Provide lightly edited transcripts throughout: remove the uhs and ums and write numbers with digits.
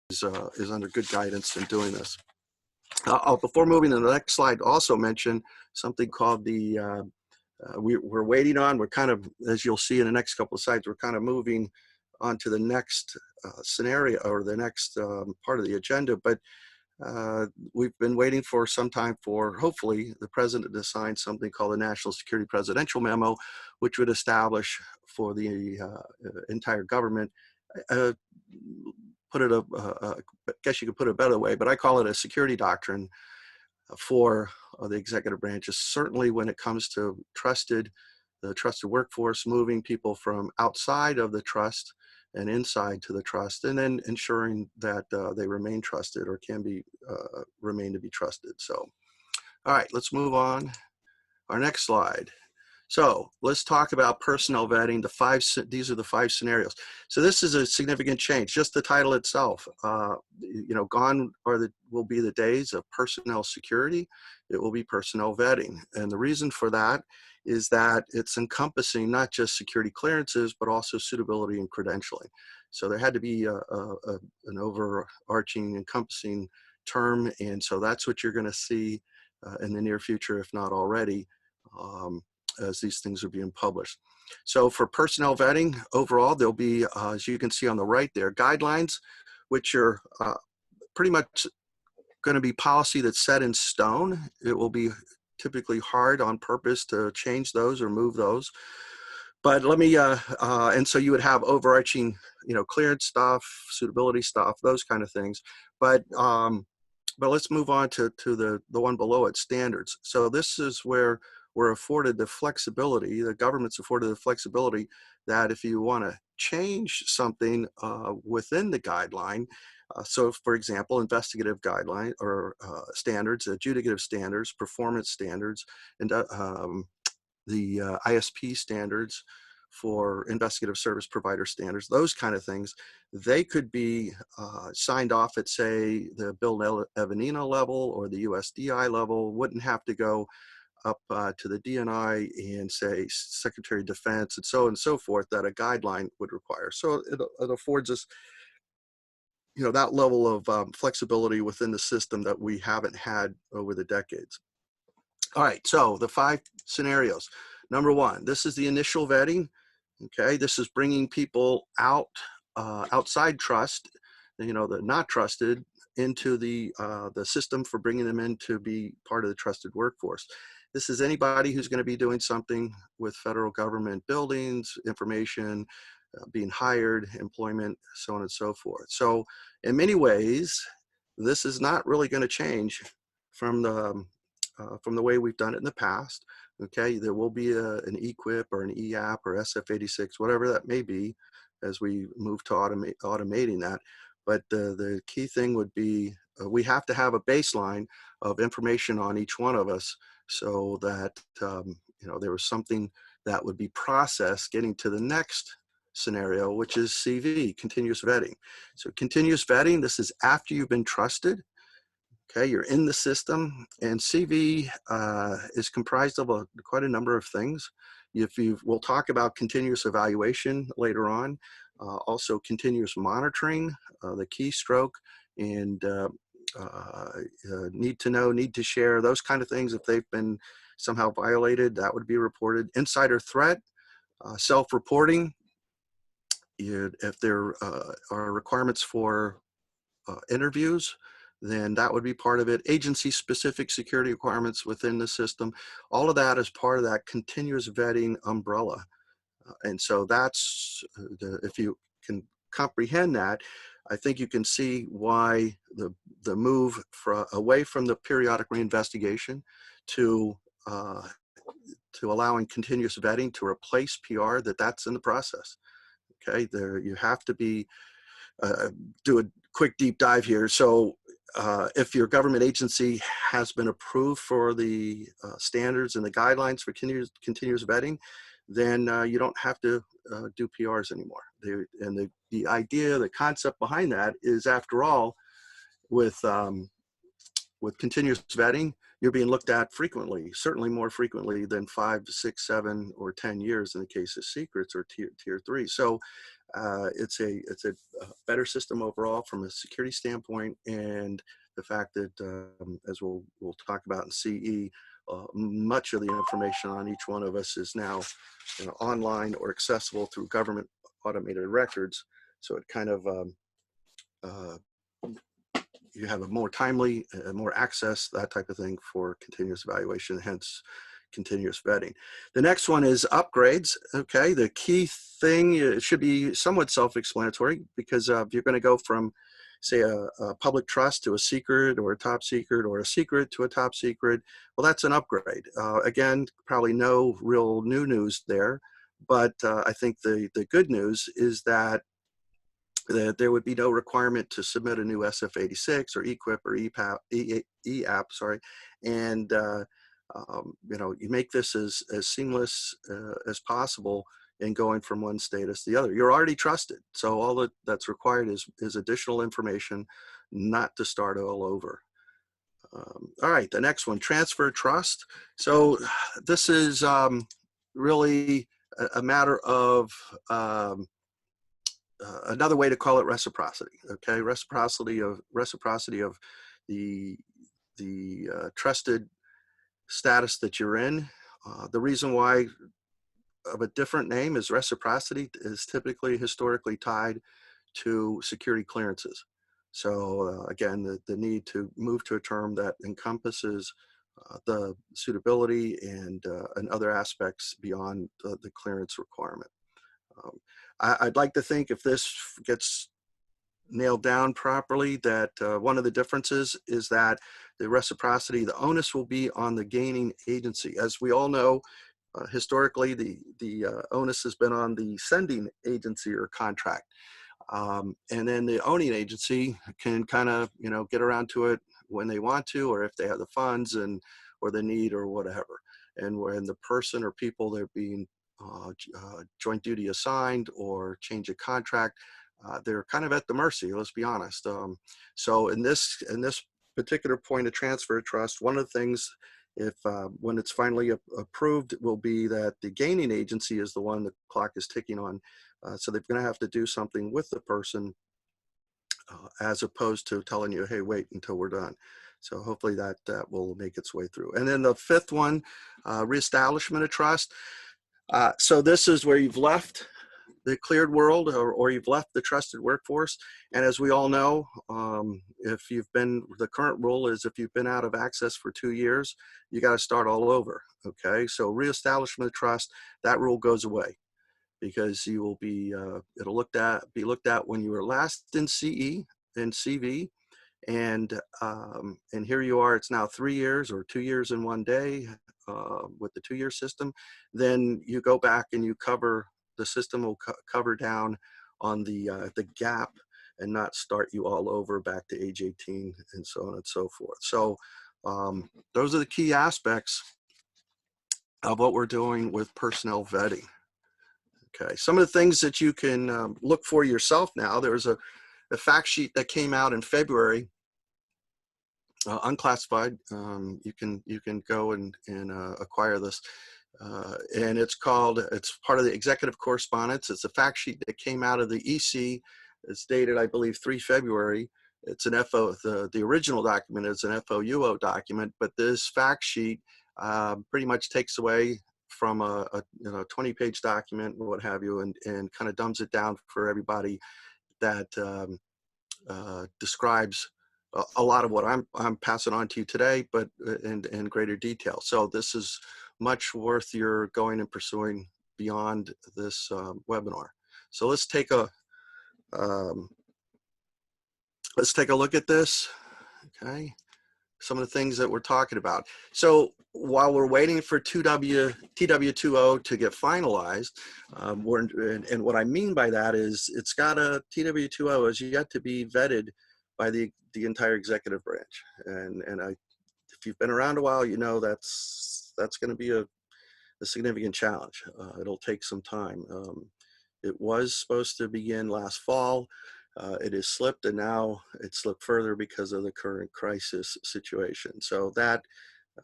is under good guidance in doing this. Before moving to the next slide, also mention something called the we're waiting on. We're kind of, as you'll see in the next couple of slides, we're kind of moving on to the next scenario or the next part of the agenda. But we've been waiting for some time for, hopefully, the president to sign something called the National Security Presidential Memo, which would establish for the entire government, put it I guess you could put it a better way, but I call it a security doctrine for the executive branches, certainly when it comes to the trusted workforce, moving people from outside of the trust and inside to the trust, and then ensuring that they remain trusted or can be remain to be trusted. So, all right, let's move on. Our next slide. So let's talk about personnel vetting. These are the 5 scenarios. So this is a significant change. Just the title itself, gone will be the days of personnel security. It will be personnel vetting. And the reason for that is that it's encompassing not just security clearances, but also suitability and credentialing. So there had to be an overarching encompassing term. And so that's what you're going to see in the near future, if not already, as these things are being published. So for personnel vetting, overall, there'll be, as you can see on the right there, guidelines, which are pretty much going to be policy that's set in stone. It will be typically hard on purpose to change those or move those. But let me, and so you would have overarching, clearance stuff, suitability stuff, those kind of things. But let's move on to the one below it, standards. So this is where we're afforded the flexibility, the government's afforded the flexibility that if you want to change something within the guideline, so for example, investigative guideline or standards, adjudicative standards, performance standards, and the ISP standards for investigative service provider standards, those kind of things, they could be signed off at, say, the Bill Evanina level or the USDI level, wouldn't have to go up to the DNI and say Secretary of Defense and so forth that a guideline would require. So it affords us, that level of flexibility within the system that we haven't had over the decades. All right, so the 5 scenarios. Number 1, this is the initial vetting. Okay, this is bringing people out outside trust, the not trusted, into the system for bringing them in to be part of the trusted workforce. This is anybody who's going to be doing something with federal government buildings, information, being hired, employment, so on and so forth. So in many ways, this is not really going to change from the way we've done it in the past. Okay, there will be an EQIP or an EAP or SF86, whatever that may be, as we move to automating that. But the key thing would be we have to have a baseline of information on each one of us, so that there was something that would be processed getting to the next scenario, which is CV, continuous vetting. So continuous vetting, this is after you've been trusted. Okay, you're in the system, and CV is comprised of quite a number of things. We'll talk about continuous evaluation later on, also continuous monitoring, the keystroke, and need to know, need to share, those kind of things. If they've been somehow violated, that would be reported. Insider threat, self-reporting. If there are requirements for interviews, then that would be part of it. Agency-specific security requirements within the system. All of that is part of that continuous vetting umbrella. And so that's, if you can comprehend that, I think you can see why the move away from the periodic reinvestigation to allowing continuous vetting to replace PR, that's in the process. Okay, you have to be, do a quick deep dive here. So if your government agency has been approved for the standards and the guidelines for continuous vetting, then you don't have to do PRs anymore. And the idea, the concept behind that is, after all, with continuous vetting, you're being looked at frequently, certainly more frequently than 5 to 6, 7, or 10 years in the case of secrets or tier 3. So It's a better system overall from a security standpoint, and the fact that, as we'll talk about in CE, much of the information on each one of us is now, online or accessible through government automated records. So it kind of, uh, you have a more timely, more access, that type of thing for continuous evaluation, hence continuous vetting. The next one is upgrades. Okay, the key thing, it should be somewhat self-explanatory, because if you're going to go from, say, a public trust to a secret, or a top secret, or a secret to a top secret, well, that's an upgrade. Again, probably no real new news there, but I think the good news is that there would be no requirement to submit a new SF86 or EQIP or EAP, sorry, and you make this as seamless as possible in going from one status to the other. You're already trusted, so all that's required is additional information, not to start all over. All right, the next one, transfer trust. So this is really a matter of another way to call it reciprocity. Okay, reciprocity of the trusted status that you're in. The reason why of a different name is reciprocity is typically historically tied to security clearances. So again, the need to move to a term that encompasses the suitability and other aspects beyond the clearance requirement. Um, I'd like to think if this gets nailed down properly, that one of the differences is that the reciprocity, the onus will be on the gaining agency. As we all know, historically, the onus has been on the sending agency or contract. And then the owning agency can kind of, get around to it when they want to, or if they have the funds or the need or whatever. And when the person or people they're being joint duty assigned or change of contract, they're kind of at the mercy. Let's be honest. So in this particular point of transfer trust, one of the things, if when it's finally approved, will be that the gaining agency is the one the clock is ticking on. So they're going to have to do something with the person, as opposed to telling you, hey, wait until we're done. So hopefully that will make its way through. And then the fifth one, reestablishment of trust. So this is where you've left the cleared world, or you've left the trusted workforce. And as we all know, the current rule is if you've been out of access for 2 years, you got to start all over. Okay, so reestablishment of trust, that rule goes away, because you will be, it'll be looked at when you were last in CE and CV. And here you are, it's now 3 years or 2 years in one day with the 2-year system. Then you go back and you cover, the system will cover down on the gap and not start you all over back to age 18 and so on and so forth. So those are the key aspects of what we're doing with personnel vetting. Okay, some of the things that you can look for yourself now, there's a fact sheet that came out in February, unclassified. You can go and acquire this, and it's part of the executive correspondence. It's a fact sheet that came out of the EC. It's dated, I believe, 3 February. It's an FO. The original document is an FOUO document, but this fact sheet pretty much takes away from a 20-page document, what have you, and kind of dumbs it down for everybody, that describes a lot of what I'm passing on to you today, but in greater detail. So this is much worth your going and pursuing beyond this webinar. So let's take a look at this. Okay, some of the things that we're talking about. So while we're waiting for TW20 to get finalized, and what I mean by that is it's got a TW20 is yet to be vetted by the entire executive branch. And if you've been around a while, you know that's going to be a significant challenge. It'll take some time. It was supposed to begin last fall. It has slipped, and now it's slipped further because of the current crisis situation. So that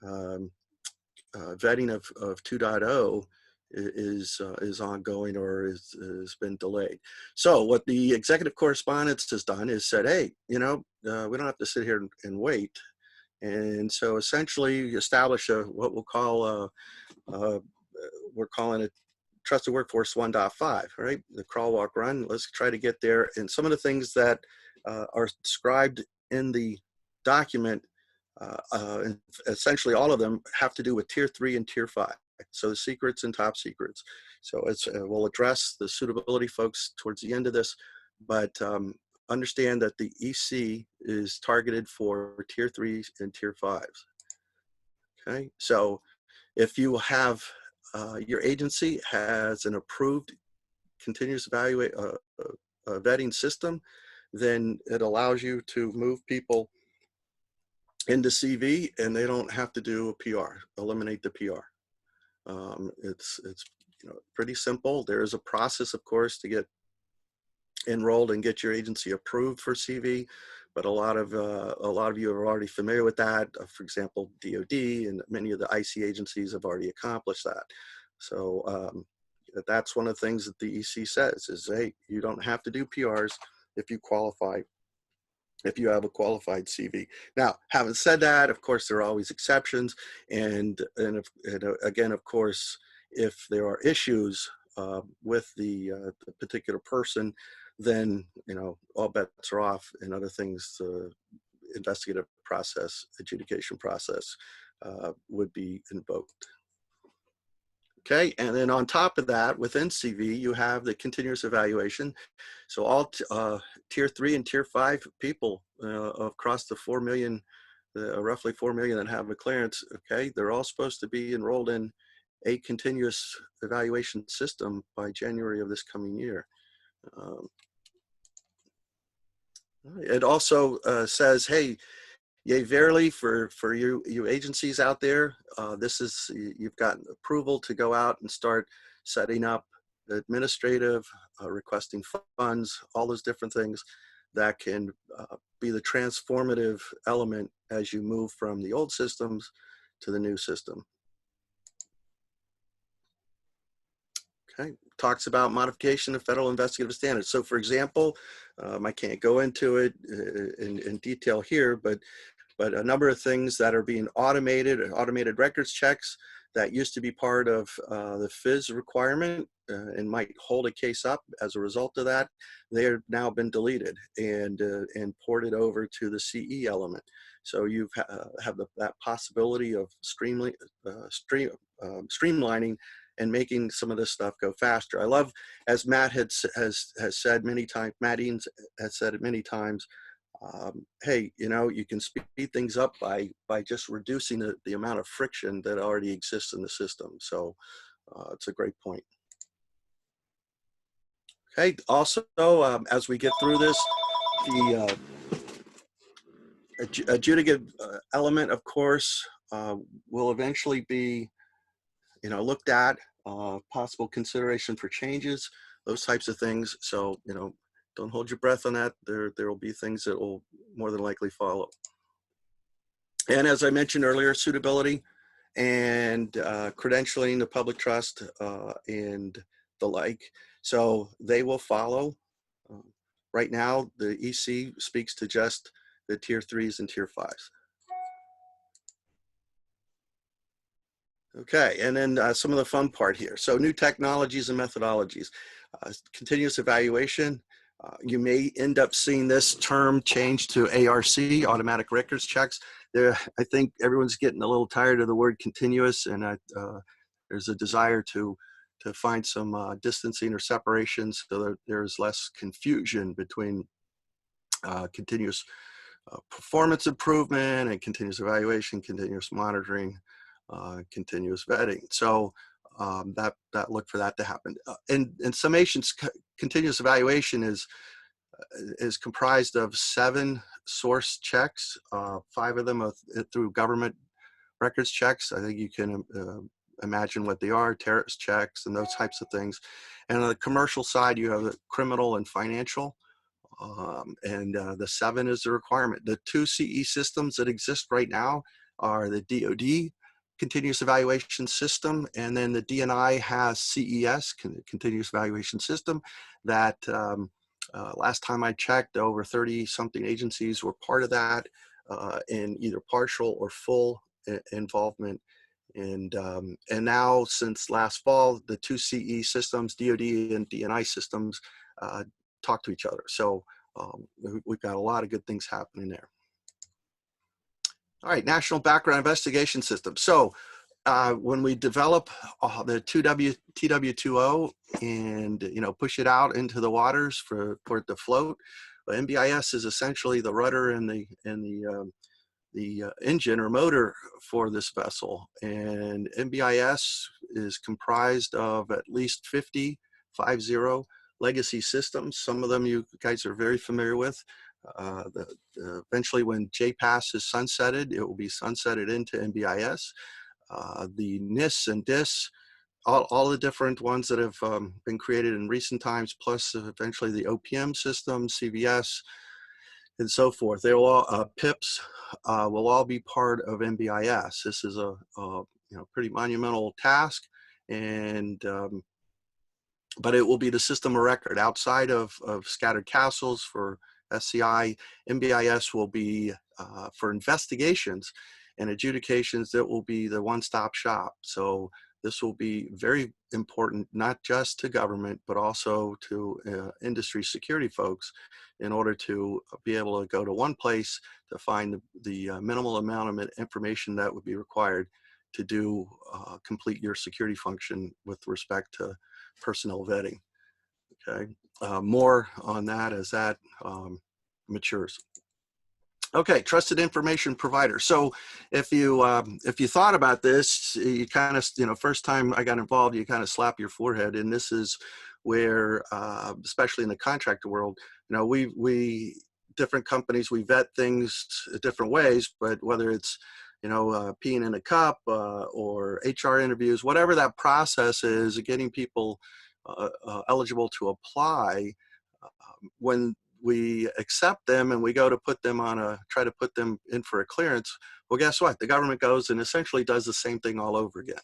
vetting of 2.0 is ongoing or has been delayed. So what the executive correspondence has done is said, hey, we don't have to sit here and wait. And so essentially you establish what we'll call we're calling it Trusted Workforce 1.5, right? The crawl, walk, run. Let's try to get there. And some of the things that are described in the document, and essentially all of them have to do with Tier 3 and Tier 5. So the secrets and top secrets. So we'll address the suitability folks towards the end of this, but understand that the EC is targeted for Tier 3s and Tier 5s. Okay, so if you have your agency has an approved continuous vetting system, then it allows you to move people into CV and they don't have to do a PR, eliminate the PR. It's pretty simple. There is a process, of course, to get enrolled and get your agency approved for CV, but a lot of you are already familiar with that. For example, DoD and many of the IC agencies have already accomplished that. So that's one of the things that the EC says is, hey, you don't have to do PRs if you qualify, if you have a qualified CV. Now, having said that, of course, there are always exceptions. And again, of course, if there are issues with the particular person, then, all bets are off and other things, investigative process, adjudication process would be invoked. Okay, and then on top of that, within CV, you have the continuous evaluation. So all Tier 3 and Tier 5 people across the 4 million, roughly 4 million that have a clearance, okay, they're all supposed to be enrolled in a continuous evaluation system by January of this coming year. It also says, hey, yea, verily, for you agencies out there, you've got approval to go out and start setting up administrative, requesting funds, all those different things that can be the transformative element as you move from the old systems to the new system. Okay, talks about modification of federal investigative standards. So for example, I can't go into it in detail here, but a number of things that are being automated records checks that used to be part of the FIS requirement and might hold a case up as a result of that, they have now been deleted and ported over to the CE element. So you have that possibility of streamlining and making some of this stuff go faster. I love, as Matt has said many times, Matt Eanes has said it many times, hey, you can speed things up by just reducing the amount of friction that already exists in the system. So it's a great point. Okay, also, as we get through this, the adjudicative element, of course, will eventually be looked at, possible consideration for changes, those types of things. So, don't hold your breath on that. There will be things that will more than likely follow. And as I mentioned earlier, suitability and credentialing, the public trust, and the like. So they will follow. Right now, the EC speaks to just the Tier 3s and Tier 5s. Okay, and then some of the fun part here. So new technologies and methodologies, continuous evaluation. You may end up seeing this term change to ARC, automatic records checks. I think everyone's getting a little tired of the word continuous, and there's a desire to find some distancing or separation so that there's less confusion between continuous performance improvement and continuous evaluation, continuous monitoring, continuous vetting. So that look for that to happen. In summations, continuous evaluation is comprised of 7 source checks, 5 of them are through government records checks. I think you can imagine what they are, terrorist checks and those types of things. And on the commercial side, you have the criminal and financial. The 7 is the requirement. The 2 CE systems that exist right now are the DoD continuous evaluation system, and then the DNI has CES, continuous evaluation system, that last time I checked, over 30-something agencies were part of that in either partial or full involvement. And now, since last fall, the two CE systems, DoD and DNI systems, talk to each other. So we've got a lot of good things happening there. All right, National Background Investigation System. So when we develop the TW2O and push it out into the waters for it to float, NBIS is essentially the rudder and the engine or motor for this vessel. And NBIS is comprised of at least 50 legacy systems. Some of them you guys are very familiar with. Eventually, when JPAS is sunsetted, it will be sunsetted into NBIS. The NIS and DIS, all the different ones that have been created in recent times, plus eventually the OPM system, CVS, and so forth. They will all, PIPs will all be part of NBIS. This is a pretty monumental task, and but it will be the system of record outside of scattered castles for SCI. NBIS will be for investigations and adjudications. That will be the one-stop shop. So this will be very important, not just to government, but also to industry security folks, in order to be able to go to one place to find the minimal amount of information that would be required to do complete your security function with respect to personnel vetting. Okay, more on that as that matures. Okay, trusted information provider. So if you thought about this, you kind of, first time I got involved, you kind of slap your forehead. And this is where, especially in the contractor world, we different companies, we vet things different ways, but whether it's, peeing in a cup or HR interviews, whatever that process is, getting people eligible to apply, when we accept them and we go to put them on try to put them in for a clearance, well, guess what? The government goes and essentially does the same thing all over again.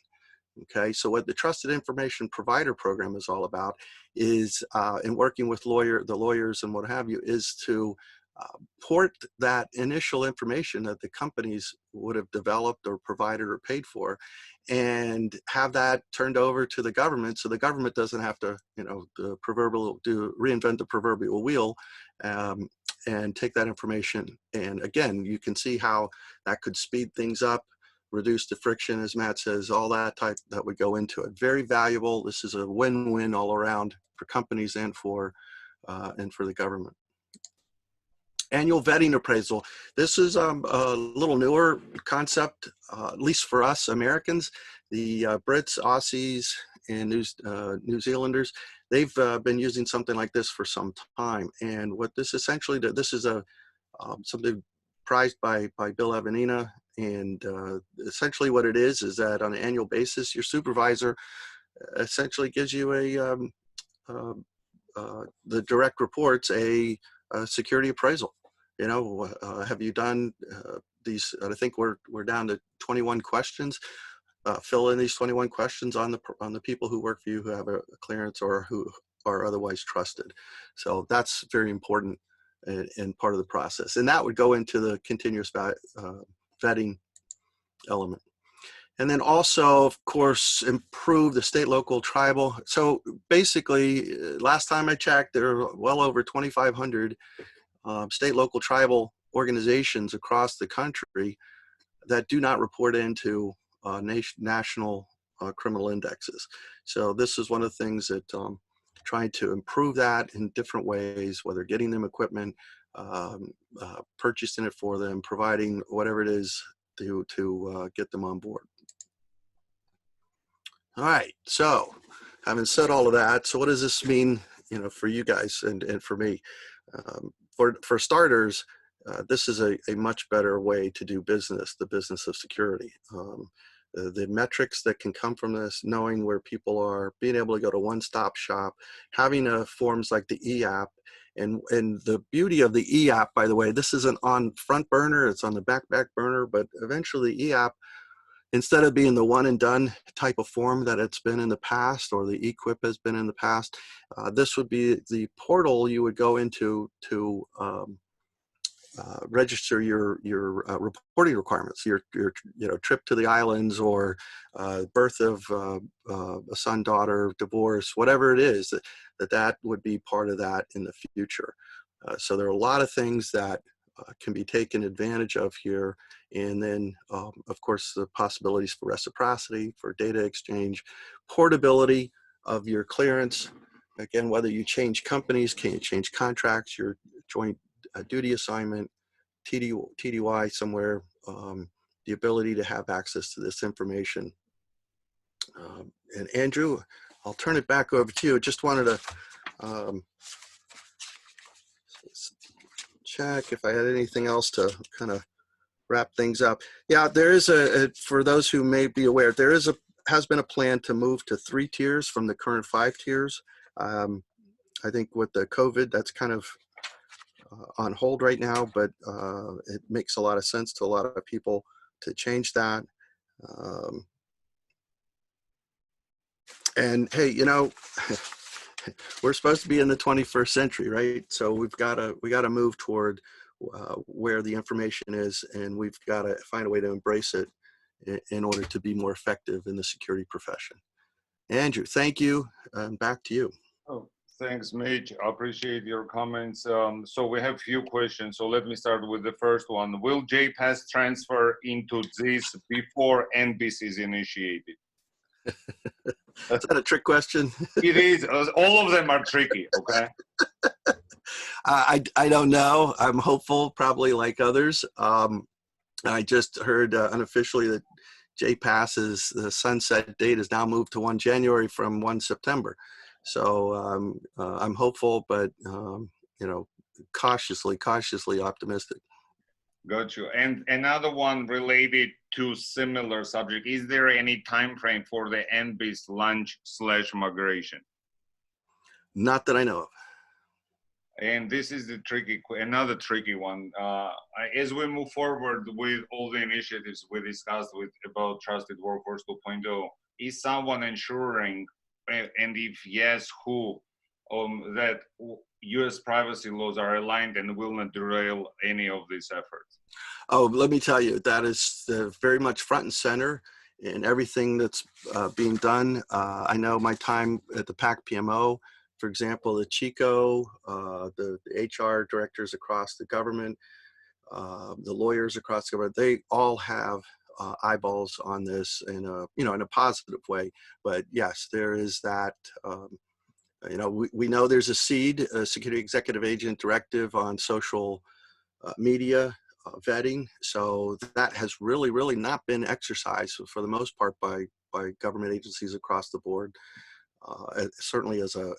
Okay, so what the Trusted Information Provider Program is all about is, in working with the lawyers and what have you, is to port that initial information that the companies would have developed or provided or paid for, and have that turned over to the government, so the government doesn't have to, the proverbial reinvent the proverbial wheel, and take that information. And again, you can see how that could speed things up, reduce the friction, as Matt says, all that would go into it. Very valuable. This is a win-win all around for companies and for the government. Annual vetting appraisal. This is a little newer concept, at least for us Americans. The Brits, Aussies, and New Zealanders, they've been using something like this for some time. And what this essentially does, this is something prized by Bill Avenina. And essentially what it is that on an annual basis, your supervisor essentially gives you the direct reports a security appraisal. Have you done these? I think we're down to 21 questions. Fill in these 21 questions on the people who work for you, who have a clearance or who are otherwise trusted. So that's very important and part of the process. And that would go into the continuous vetting element. And then also, of course, improve the state, local, tribal. So basically, last time I checked, there are well over 2,500 state, local, tribal organizations across the country that do not report into national criminal indexes. So this is one of the things that trying to improve that in different ways, whether getting them equipment, purchasing it for them, providing whatever it is to get them on board. All right, so having said all of that, so what does this mean, for you guys and for me? For starters, this is a much better way to do business, the business of security. The metrics that can come from this, knowing where people are, being able to go to one-stop shop, having forms like the e-app, and the beauty of the e-app, by the way, this isn't on front burner, it's on the back burner, but eventually the e-app instead of being the one and done type of form that it's been in the past, or the eQuip has been in the past, this would be the portal you would go into to register your reporting requirements, your trip to the islands, or birth of a son, daughter, divorce, whatever it is, that would be part of that in the future. So there are a lot of things that can be taken advantage of here. And then, of course, the possibilities for reciprocity, for data exchange, portability of your clearance. Again, whether you change companies, can you change contracts, your joint duty assignment, TDY somewhere, the ability to have access to this information. And Andrew, I'll turn it back over to you. Just wanted to check if I had anything else to kind of wrap things up. Yeah, there is for those who may be aware, has been a plan to move to 3 tiers from the current 5 tiers. I think with the COVID, that's kind of on hold right now, but it makes a lot of sense to a lot of people to change that. And hey, we're supposed to be in the 21st century, right? So we got to move toward where the information is, and we've got to find a way to embrace it in order to be more effective in the security profession. Andrew, thank you, and back to you. Oh, thanks, Mitch. I appreciate your comments. So we have a few questions. So let me start with the first one. Will JPass transfer into this before NBIS is initiated? Is that a trick question? It is. All of them are tricky, okay? I don't know. I'm hopeful, probably like others. I just heard unofficially that JPass's the sunset date is now moved to 1 January from 1 September. So I'm hopeful, but cautiously optimistic. Got you. And another one related to similar subject. Is there any time frame for the NBIS launch/migration? Not that I know of. And this is another tricky one. As we move forward with all the initiatives we discussed about Trusted Workforce 2.0, is someone ensuring, and if yes, who, that U.S. privacy laws are aligned and will not derail any of these efforts? Oh, let me tell you, that is very much front and center in everything that's being done. I know my time at the PAC PMO, for example, the Chico, the HR directors across the government, the lawyers across the government, they all have eyeballs on this in a positive way. But yes, there is that. We know there's a SEAD, a Security Executive Agent Directive on social media vetting. So that has really not been exercised for the most part by government agencies across the board. Certainly as a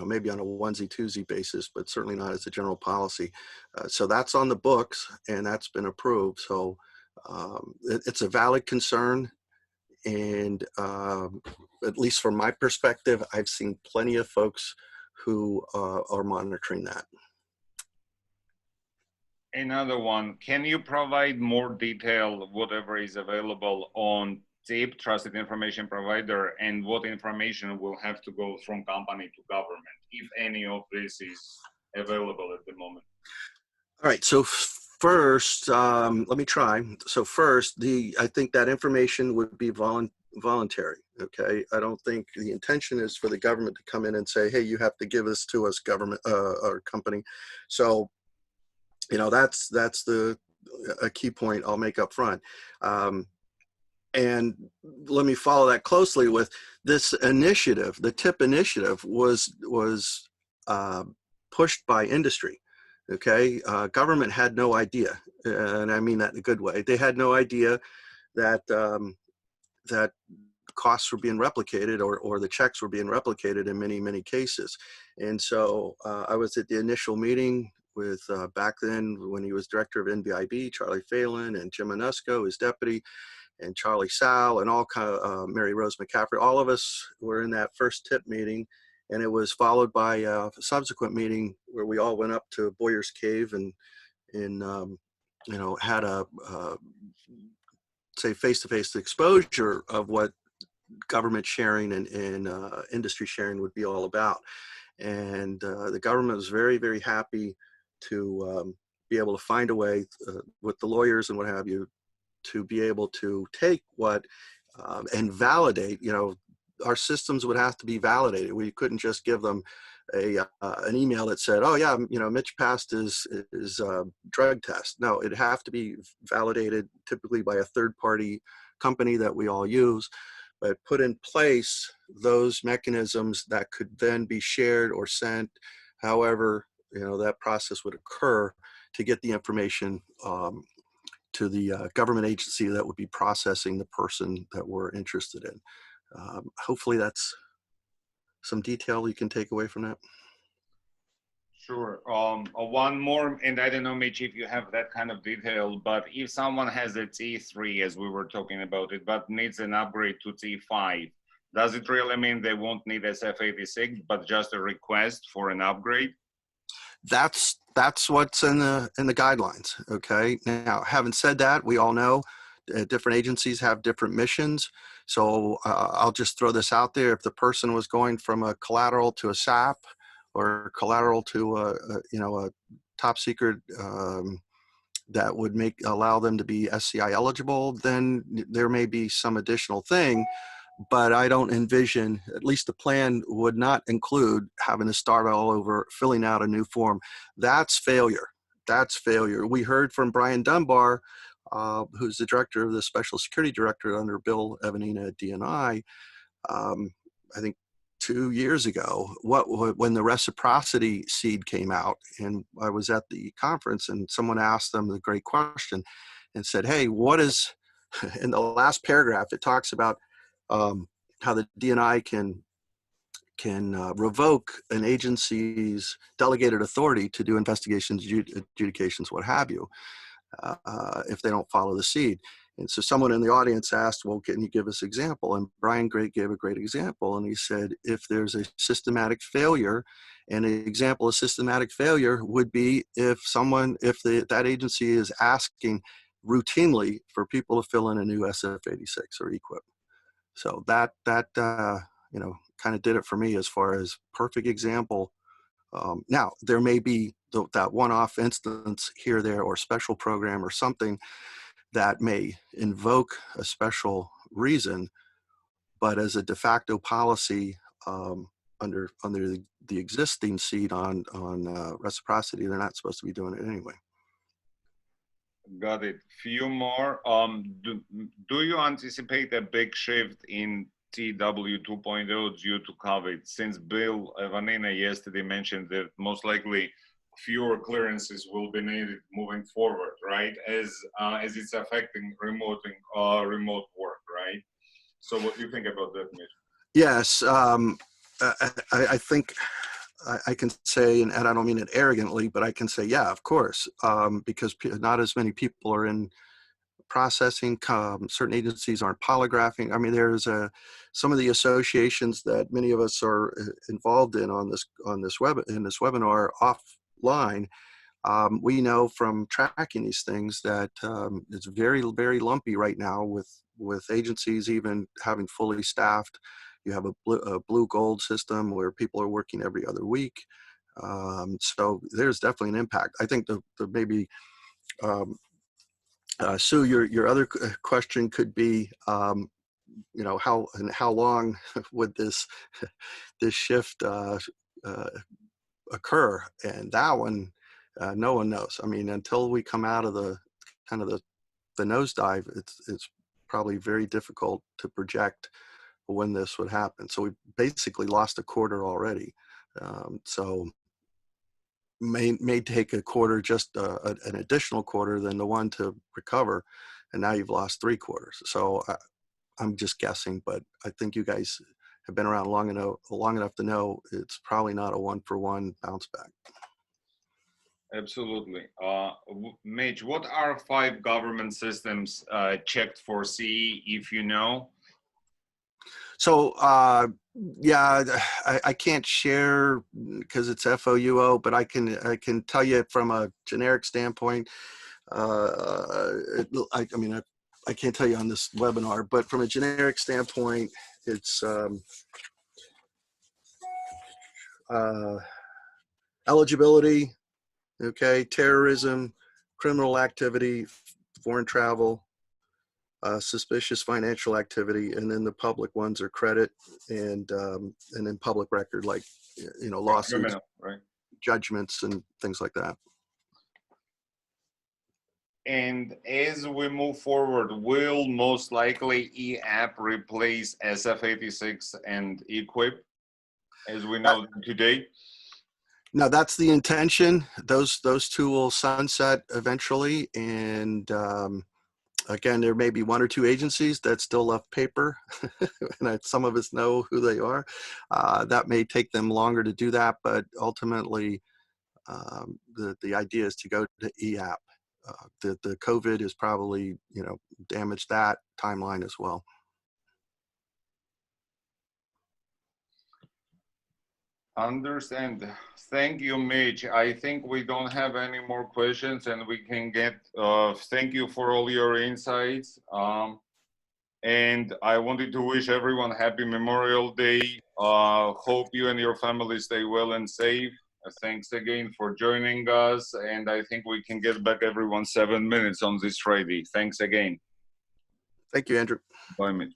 maybe on a onesie twosie basis, but certainly not as a general policy. So that's on the books, and that's been approved. So it's a valid concern. And at least from my perspective, I've seen plenty of folks who are monitoring that. Another one, can you provide more detail, whatever is available on TIP, Trusted Information Provider, and what information will have to go from company to government, if any of this is available at the moment? All right, so first, let me try. So first, I think that information would be voluntary, okay? I don't think the intention is for the government to come in and say, hey, you have to give this to us, government or company. So, that's a key point I'll make up front. And let me follow that closely with this initiative. The TIP initiative was pushed by industry. Okay, government had no idea, and I mean that in a good way. They had no idea that that costs were being replicated, or the checks were being replicated in many cases. And so I was at the initial meeting with back then when he was director of NBIB, Charlie Phelan, and Jim Anusco, his deputy, and Charlie Sal, and all kind of Mary Rose McCaffrey. All of us were in that first TIP meeting. And it was followed by a subsequent meeting where we all went up to Boyer's Cave and had a say, face-to-face exposure of what government sharing and industry sharing would be all about. And the government was very, very happy to be able to find a way with the lawyers and what have you to be able to take what and validate. Our systems would have to be validated. We couldn't just give them an email that said, "Oh yeah, Mitch passed his drug test." No, it'd have to be validated, typically by a third-party company that we all use, but put in place those mechanisms that could then be shared or sent, however that process would occur, to get the information to the government agency that would be processing the person that we're interested in. Hopefully that's some detail you can take away from that. Sure. One more, and I don't know, Mitch, if you have that kind of detail, but if someone has a T3, as we were talking about it, but needs an upgrade to T5, does it really mean they won't need SF86, but just a request for an upgrade? That's what's in the guidelines. Okay. Now, having said that, we all know different agencies have different missions. So I'll just throw this out there. If the person was going from a collateral to a SAP, or collateral to a top secret that would allow them to be SCI eligible, then there may be some additional thing. But I don't envision, at least the plan would not include having to start all over, filling out a new form. That's failure. That's failure. We heard from Brian Dunbar, who's the director of the Special Security Director under Bill Evanina at DNI, I think 2 years ago, when the reciprocity seed came out, and I was at the conference, and someone asked them the great question and said, "Hey, what is," in the last paragraph, it talks about how the DNI can revoke an agency's delegated authority to do investigations, adjudications, what have you, if they don't follow the seed. And so someone in the audience asked, "Well, can you give us an example?" And Brian Great gave a great example. And he said, if there's a systematic failure, and an example of systematic failure would be if that agency is asking routinely for people to fill in a new SF86 or equip. So that kind of did it for me as far as perfect example. Now, there may be that one-off instance here, there, or special program or something that may invoke a special reason, but as a de facto policy, under the existing seed on reciprocity, they're not supposed to be doing it anyway. Got it. Few more. Do you anticipate a big shift in TW 2.0 due to COVID? Since Bill Evanina yesterday mentioned that most likely fewer clearances will be needed moving forward, right? As it's affecting remote work, right? So what do you think about that, Mitch? Yes, I think I can say, and I don't mean it arrogantly, but I can say, yeah, of course, because not as many people are in processing. Certain agencies aren't polygraphing. I mean, there's some of the associations that many of us are involved in in this webinar offline. We know from tracking these things that it's very, very lumpy right now with agencies even having fully staffed. You have a blue gold system where people are working every other week. So there's definitely an impact. I think the maybe Sue, your other question could be, how long would this shift occur? And that one, no one knows. I mean, until we come out of the kind of the nosedive, it's probably very difficult to project when this would happen. So we basically lost a quarter already. So may take a quarter, just an additional quarter than the one to recover, and now you've lost 3 quarters. So I'm just guessing, but I think you guys have been around long enough to know it's probably not a 1-for-1 bounce back. Absolutely. Mitch, what are 5 government systems checked for CE, if you know? So yeah, I can't share because it's FOUO, but I can tell you from a generic standpoint. I mean, I can't tell you on this webinar, but from a generic standpoint, it's uh, eligibility, okay, terrorism, criminal activity, foreign travel, suspicious financial activity, and then the public ones are credit and then public record, like lawsuits, Criminal, right? judgments, and things like that. And as we move forward, will most likely EAP replace SF86 and Equip as we know them today? Now that's the intention. Those two will sunset eventually, and again, there may be one or two agencies that still left paper, and some of us know who they are. That may take them longer to do that, but ultimately, the idea is to go to EAP. The COVID has probably damaged that timeline as well. Understand. Thank you, Mitch. I think we don't have any more questions, and we can get. Thank you for all your insights. And I wanted to wish everyone happy Memorial Day. Hope you and your family stay well and safe. Thanks again for joining us. And I think we can get back everyone 7 minutes on this Friday. Thanks again. Thank you, Andrew. Bye, Mitch.